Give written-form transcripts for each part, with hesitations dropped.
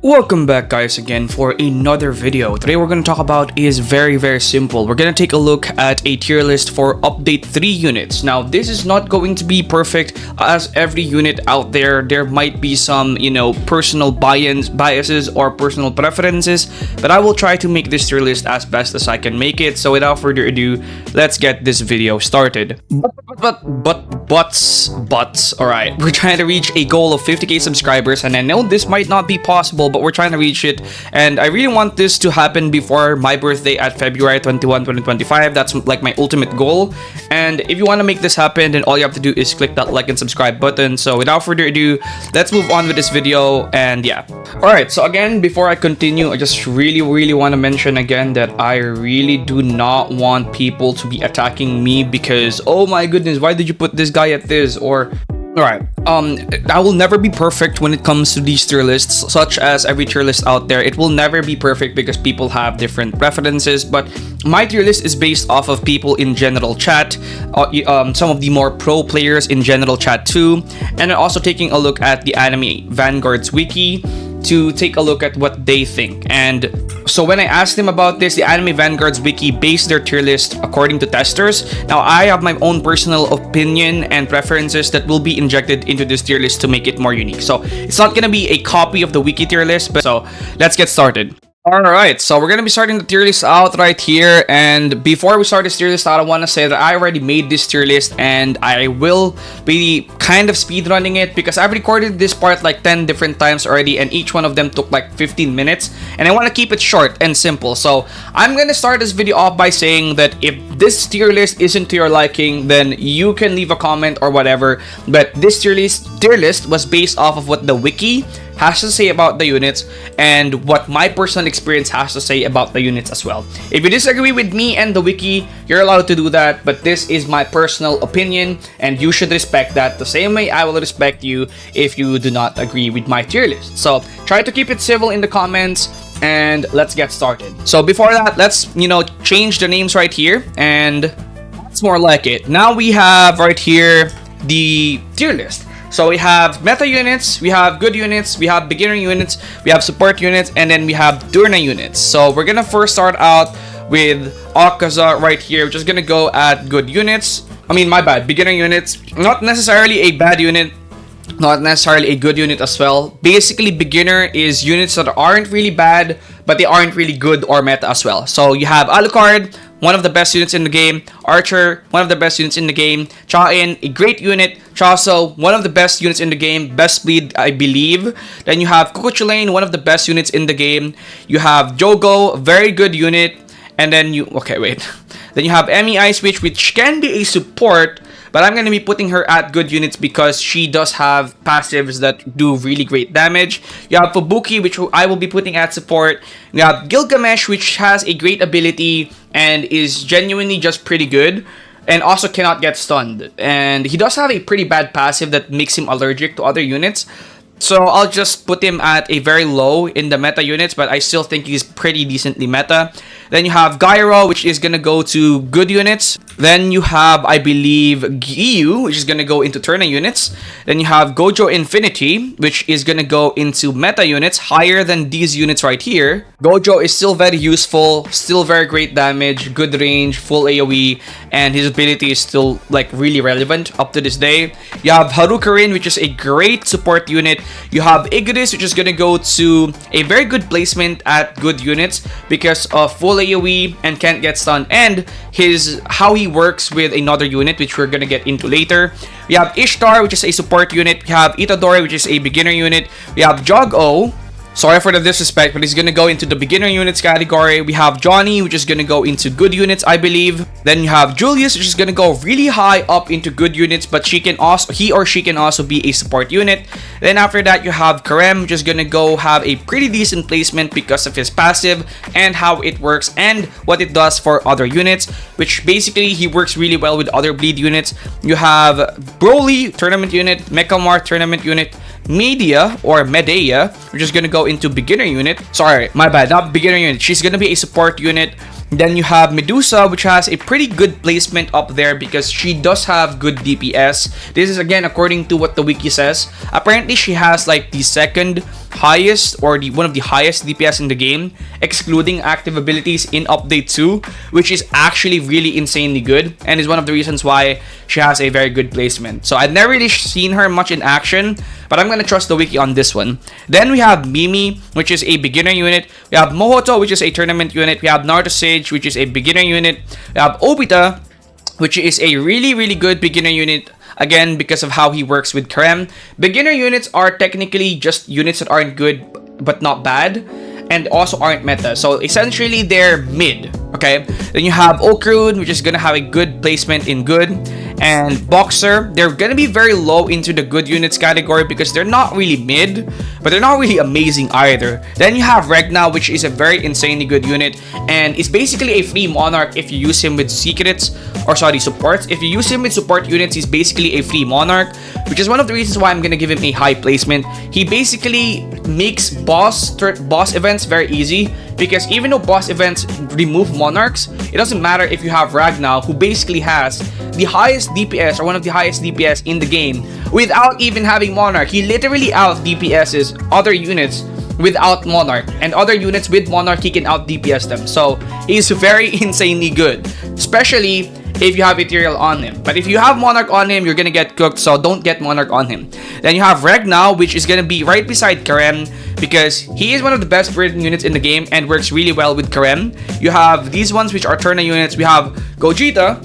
Welcome back guys again for another video. Today we're going to talk about is very simple. We're going to take a look at a tier list for update 3 units. Now this is not going to be perfect, as every unit out there might be some personal biases or personal preferences, but I will try to make this tier list as best as I can make it. So without further ado, let's get this video started. All right, we're trying to reach a goal of 50k subscribers, and I know this might not be possible, but we're trying to reach it, and I really want this to happen before my birthday at February 21, 2025. That's like my ultimate goal, and if you want to make this happen, then all you have to do is click that like and subscribe button. So without further ado, let's move on with this video. And yeah, all right, so again, before I continue, I just really want to mention again that I really do not want people to be attacking me because, oh my goodness, why did you put this guy at this? Or alright, I will never be perfect when it comes to these tier lists, such as every tier list out there. It will never be perfect because people have different preferences, but my tier list is based off of people in general chat, some of the more pro players in general chat too, and also taking a look at the Anime Vanguards wiki to take a look at what they think. And so when I asked them about this, the Anime Vanguards wiki based their tier list according to testers. Now I have my own personal opinion and preferences that will be injected into this tier list to make it more unique. So it's not gonna be a copy of the wiki tier list, but so let's get started. Alright, so we're gonna be starting the tier list out right here, and before we start this tier list out, I want to say that I already made this tier list and I will be kind of speedrunning it because I've recorded this part like 10 different times already, and each one of them took like 15 minutes, and I want to keep it short and simple. So I'm gonna start this video off by saying that if this tier list isn't to your liking, then you can leave a comment or whatever, but this tier list was based off of what the wiki has to say about the units and what my personal experience has to say about the units as well. If you disagree with me and the wiki, you're allowed to do that, but this is my personal opinion and you should respect that the same way I will respect you if you do not agree with my tier list. So try to keep it civil in the comments, and let's get started. So before that, let's change the names right here, and that's more like it. Now we have right here the tier list. So we have meta units, we have good units, we have beginner units, we have support units, and then we have Durna units. So we're gonna first start out with Akaza right here, which is gonna go at good units. Beginner units. Not necessarily a bad unit, not necessarily a good unit as well. Basically, beginner is units that aren't really bad, but they aren't really good or meta as well. So you have Alucard, one of the best units in the game. Archer, one of the best units in the game. Chain, a great unit. Chaso, one of the best units in the game. Best bleed, I believe. Then you have Kukuchulain, one of the best units in the game. You have Jogo, very good unit. And then Then you have Emmy Ice Witch, which can be a support, but I'm going to be putting her at good units because she does have passives that do really great damage. You have Fubuki, which I will be putting at support. You have Gilgamesh, which has a great ability and is genuinely just pretty good, and also cannot get stunned. And he does have a pretty bad passive that makes him allergic to other units. So I'll just put him at a very low in the meta units, but I still think he's pretty decently meta. Then you have Gyro, which is going to go to good units. Then you have, I believe, Giyu, which is going to go into Turna units. Then you have Gojo Infinity, which is going to go into meta units, higher than these units right here. Gojo is still very useful, still very great damage, good range, full AoE, and his ability is still like really relevant up to this day. You have Harukarin, which is a great support unit. You have Igris, which is going to go to a very good placement at good units because of full AoE and can't get stunned, and how he works with another unit, which we're gonna get into later. We have Ishtar, which is a support unit. We have Itadori, which is a beginner unit. We have Jog-O. Sorry for the disrespect, but he's gonna go into the beginner units category. We have Johnny, which is gonna go into good units, I believe. Then you have Julius, which is gonna go really high up into good units, but he or she can also be a support unit. Then after that, you have Karem, which is gonna go have a pretty decent placement because of his passive and how it works and what it does for other units, which basically he works really well with other bleed units. You have Broly, tournament unit, Mechamar, tournament unit, Media or Medea, which is gonna go into beginner unit. Sorry, my bad, not beginner unit. She's gonna be a support unit. Then you have Medusa, which has a pretty good placement up there because she does have good DPS. This is again according to what the wiki says. Apparently, she has like the second highest or one of the highest DPS in the game, excluding active abilities in update 2, which is actually really insanely good and is one of the reasons why she has a very good placement. So I've never really seen her much in action, but I'm gonna trust the wiki on this one. Then we have Mimi, which is a beginner unit. We have Mohoto, which is a tournament unit. We have Naruto Sage, which is a beginner unit. We have Obita, which is a really good beginner unit. Again, because of how he works with Karem. Beginner units are technically just units that aren't good but not bad, and also aren't meta. So essentially, they're mid. Okay. Then you have Okrun, which is gonna have a good placement in good, and Boxer. They're gonna be very low into the good units category because they're not really mid, but they're not really amazing either. Then you have Ragna, which is a very insanely good unit, and it's basically a free monarch if you use him with secrets, or sorry, supports. If you use him with support units, he's basically a free monarch, which is one of the reasons why I'm gonna give him a high placement. He basically makes boss events very easy because even though boss events remove monarchs, it doesn't matter if you have Ragna, who basically has the highest DPS or one of the highest DPS in the game without even having monarch. He literally out DPS's other units without monarch, and other units with monarch he can out DPS them. So he's very insanely good, especially if you have ethereal on him. But if you have monarch on him, you're gonna get cooked, so don't get monarch on him. Then you have Ragna, which is gonna be right beside Karem because he is one of the best breeding units in the game and works really well with Karem. You have these ones, which are Turna units. We have Gogeta,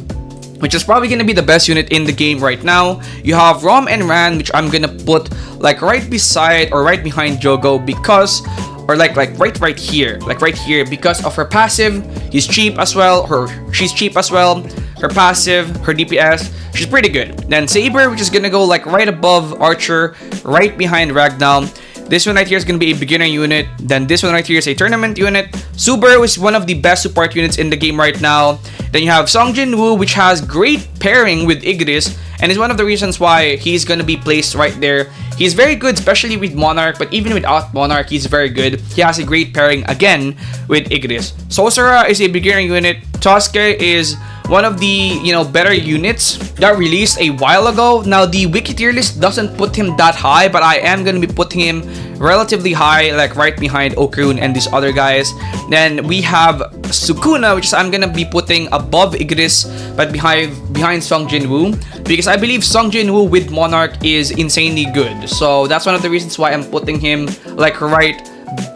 which is probably gonna be the best unit in the game right now. You have Rom and Ran, which I'm gonna put like right beside or right behind Jogo because, or like right here, like right here, because of her passive. He's cheap as well, she's cheap as well. Her passive, her DPS, she's pretty good. Then Saber, which is gonna go like right above Archer, right behind Ragnar. This one right here is going to be a beginner unit. Then this one right here is a tournament unit. Subaru is one of the best support units in the game right now. Then you have Songjin Woo, which has great pairing with Igris, and is one of the reasons why he's going to be placed right there. He's very good, especially with Monarch, but even without Monarch, he's very good. He has a great pairing again with Igris. Sosara is a beginner unit. Tosuke is one of the better units that released a while ago. Now the wiki tier list doesn't put him that high, but I am gonna be putting him relatively high, like right behind Okrun and these other guys. Then we have Sukuna, which is I'm gonna be putting above Igris but behind Songjin Woo, because I believe Songjin Woo with Monarch is insanely good. So that's one of the reasons why I'm putting him like right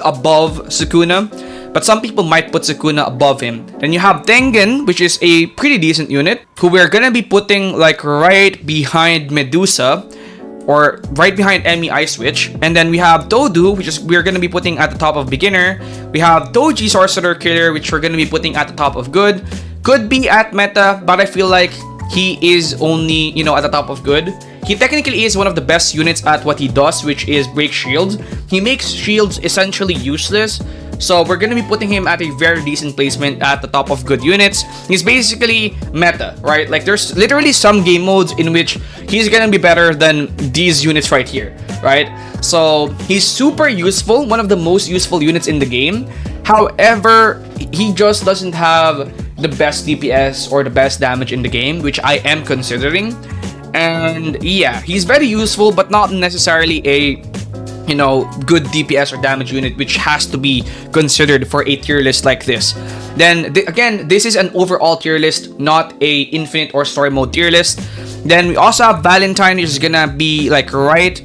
above Sukuna. But some people might put Sukuna above him. Then you have Tengen, which is a pretty decent unit, who we're gonna be putting like right behind Medusa, or right behind Emi Ice Witch. And then we have Todu, which is we're gonna be putting at the top of beginner. We have Toji Sorcerer Killer, which we're gonna be putting at the top of good. Could be at meta, but I feel like he is only at the top of good. He technically is one of the best units at what he does, which is break shields. He makes shields essentially useless. So we're gonna be putting him at a very decent placement at the top of good units. He's basically meta, right? Like there's literally some game modes in which he's gonna be better than these units right here, right? So he's super useful, one of the most useful units in the game. However, he just doesn't have the best DPS or the best damage in the game, which I am considering. And yeah, he's very useful, but not necessarily a good DPS or damage unit, which has to be considered for a tier list like this. Then again, this is an overall tier list, not a infinite or story mode tier list. Then we also have Valentine, which is gonna be like right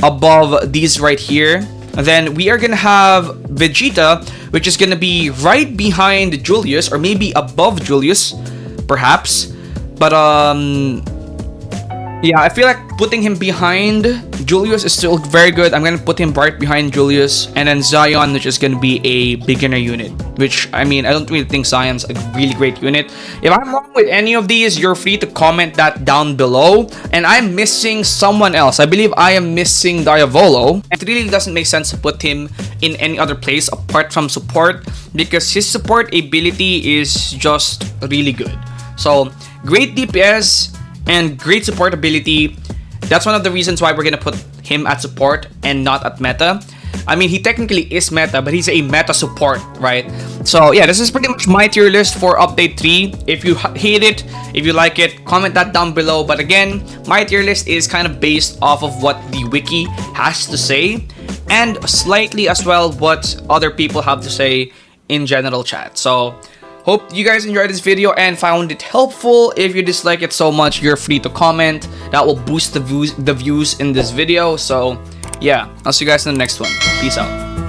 above these right here. And then we are gonna have Vegeta, which is gonna be right behind Julius, or maybe above Julius, perhaps. But yeah, I feel like putting him behind Julius is still very good. I'm gonna put him right behind Julius. And then Zion, which is gonna be a beginner unit, which I don't really think Zion's a really great unit. If I'm wrong with any of these, you're free to comment that down below. And I'm missing someone else. I believe I am missing Diavolo. It really doesn't make sense to put him in any other place apart from support, because his support ability is just really good. So great DPS and great support ability. That's one of the reasons why we're gonna put him at support and not at meta. I mean, he technically is meta, but he's a meta support, right? So yeah, this is pretty much my tier list for update 3. If you hate it, if you like it, comment that down below. But again, my tier list is kind of based off of what the wiki has to say, and slightly as well what other people have to say in general chat. So hope you guys enjoyed this video and found it helpful. If you dislike it so much, you're free to comment. That will boost the views in this video. So yeah, I'll see you guys in the next one. Peace out.